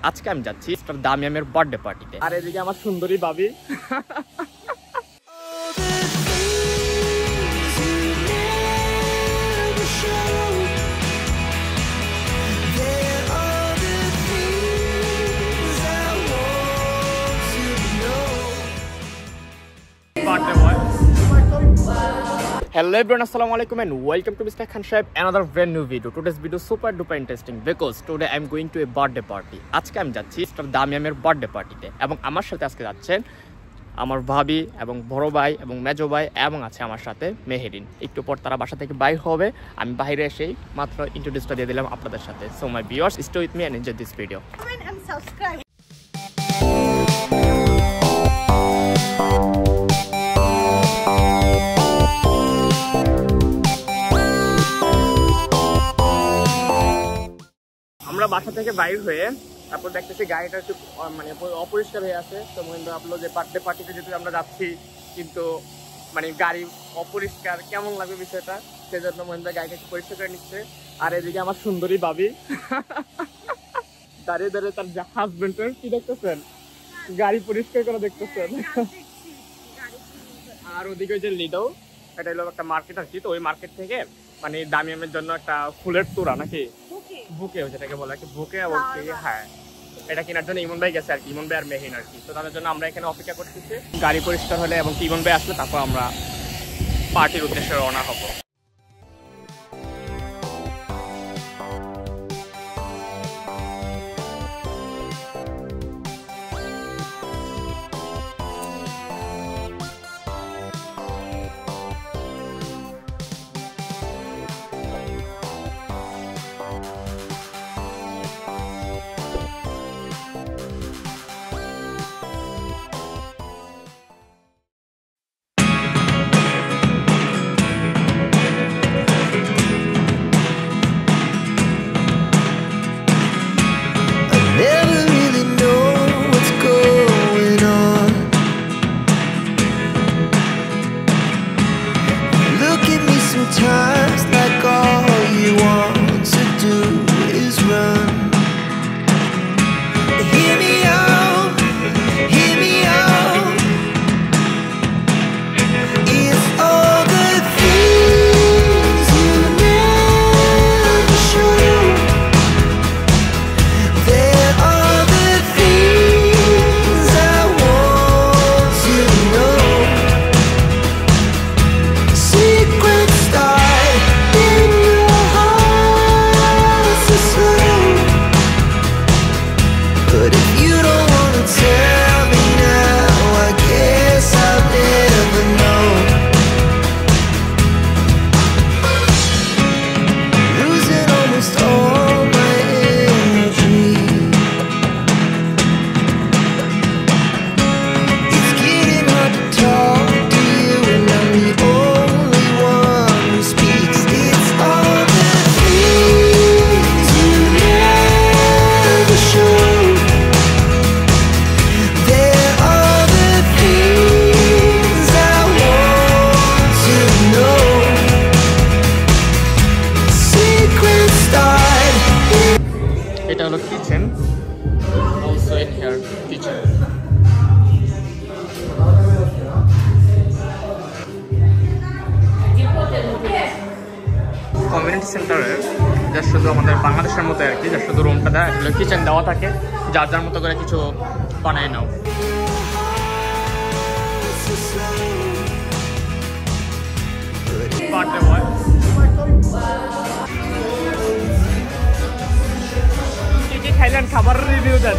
আজকে আমি যাচ্ছি মিস্টার দামিয়ামের বার্থডে পার্টিতে। আর এদিকে আমার সুন্দরী ভাবি। Hello everyone, Assalamualaikum and welcome to Mr. Khan Saib, another brand new video. Today's video super duper interesting because today I'm going to a birthday party. আজকে আমি যাচ্ছি মিস্টার দামিয়ামের বার্থডে পার্টিতে এবং আমার সাথে আজকে যাচ্ছেন আমার ভাবি এবং বড় ভাই এবং মেজো ভাই এবং আছে আমার সাথে মেহেরিন। একটু পর তারা বাসা থেকে বাইর হবে, আমি বাইরে এসেই মাত্র ইন্ট্রোডিউসটা দিয়ে দিলাম আপনাদের সাথে। So my viewers, stay with me and enjoy this video. Comment and subscribe. আমরা বাসা থেকে বাইর হয়ে তারপর দেখতেছি গাড়িটা একটু মানে অপরিষ্কার হয়ে আছে। তো মহেন্দ্র ভাবলো যে বার্থডে পার্টিতে যেহেতু আমরা যাচ্ছি কিন্তু মানে গাড়ি অপরিষ্কার কেমন লাগবে বিষয়টা, সেজন্য মহেন্দ্র গাড়িটা একটু পরিষ্কার করে নিচ্ছে। আর এদিকে আমার সুন্দরী ভাবি দাঁড়িয়ে দাঁড়িয়ে তার হাজবেন্ডের কি দেখতেছেন, গাড়ি পরিষ্কার করে দেখতেছেন। আর ওদিকে যে লিডো, এটা হলো একটা মার্কেট আর কি, তো ওই মার্কেট থেকে মানে দামিয়ামের জন্য একটা ফুলের তোড়া নাকি বুকে যেটাকে বলে কি বুকে, এবং হ্যাঁ এটা কেনার জন্য ইমন ভাই গেছে আর কি, ইমন ভাই আর মেহিন আর কি। তো তাদের জন্য আমরা এখানে অপেক্ষা করতেছি গাড়ি পরিষ্কার হলে এবং ইমন ভাই আসলে তারপর আমরা পার্টির উদ্দেশ্যে রওনা হবো। Sometimes like all you want to do is run. Hear me out, hear me out. It's all the things you never show. There are the things I want to know. Secrets এটা হলো kitchen, also in here kitchen. Community সেন্টারের যা শুধু আমাদের বাংলাদেশের মতো আর কি, যা শুধু রুমটা দেয় আসলে কিচেন দেওয়া থাকে, যার যার মতো করে কিছু বানায় নাও। কি কি খাইলেন, খাবার রিভিউ দেন।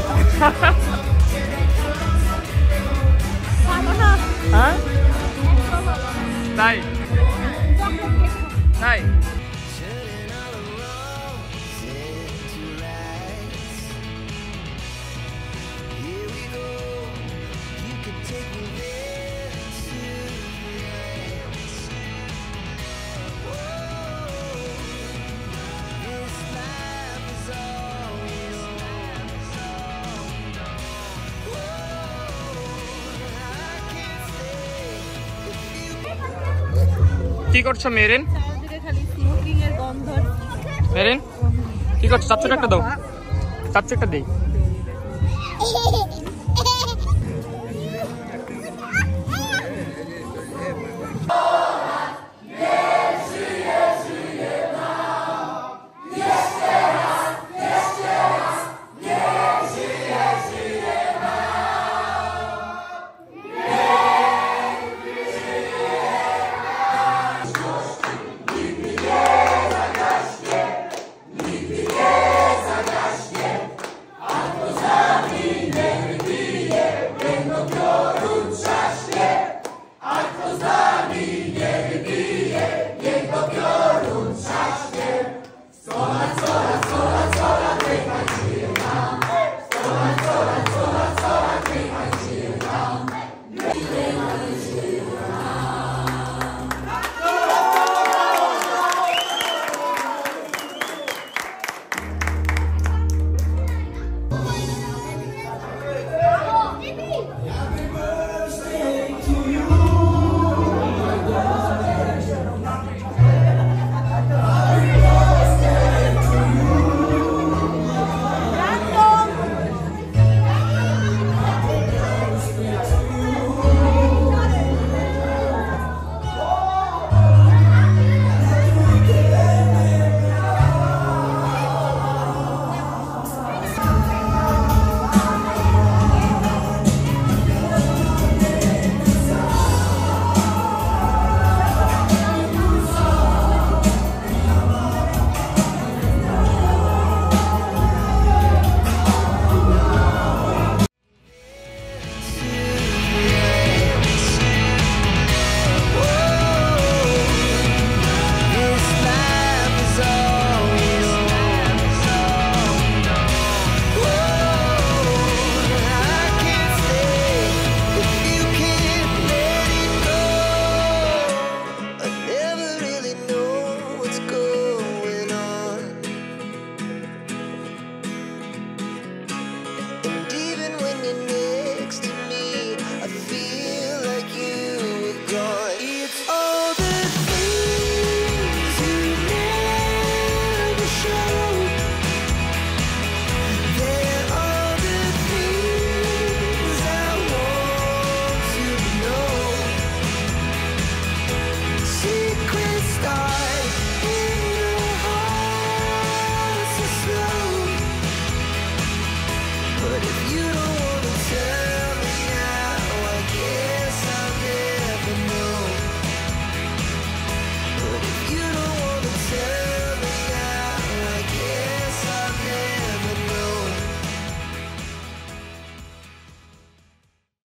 হ্যাঁ তাই তাই কি করছো মেরিন? মেরিন কি করছো? চাচ্ছু একটা দাও, চাচ্ছু একটা দিই।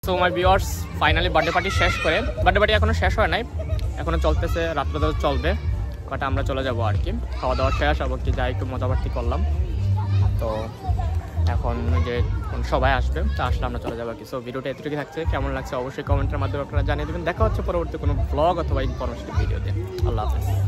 So my viewers finally birthday party শেষ করে, বার্থডে পার্টি এখনো শেষ হয় নাই, এখনো চলতেছে, রাত্রে চলবে, বাট আমরা চলে যাবো আর কি। খাওয়া দাওয়া শেষ এবং কি যাই একটু মজাবার্তি করলাম। তো এখন যে সবাই আসবে, তো আসলে আমরা চলে যাবো আর কি। সো ভিডিওটা এতটুকু থাকছে, কেমন লাগছে অবশ্যই কমেন্টের মাধ্যমে আপনারা জানিয়ে দেবেন। দেখা হচ্ছে পরবর্তী কোনো ব্লগ অথবা ইনফরমেশন ভিডিওতে। আল্লাহ হাফেজ।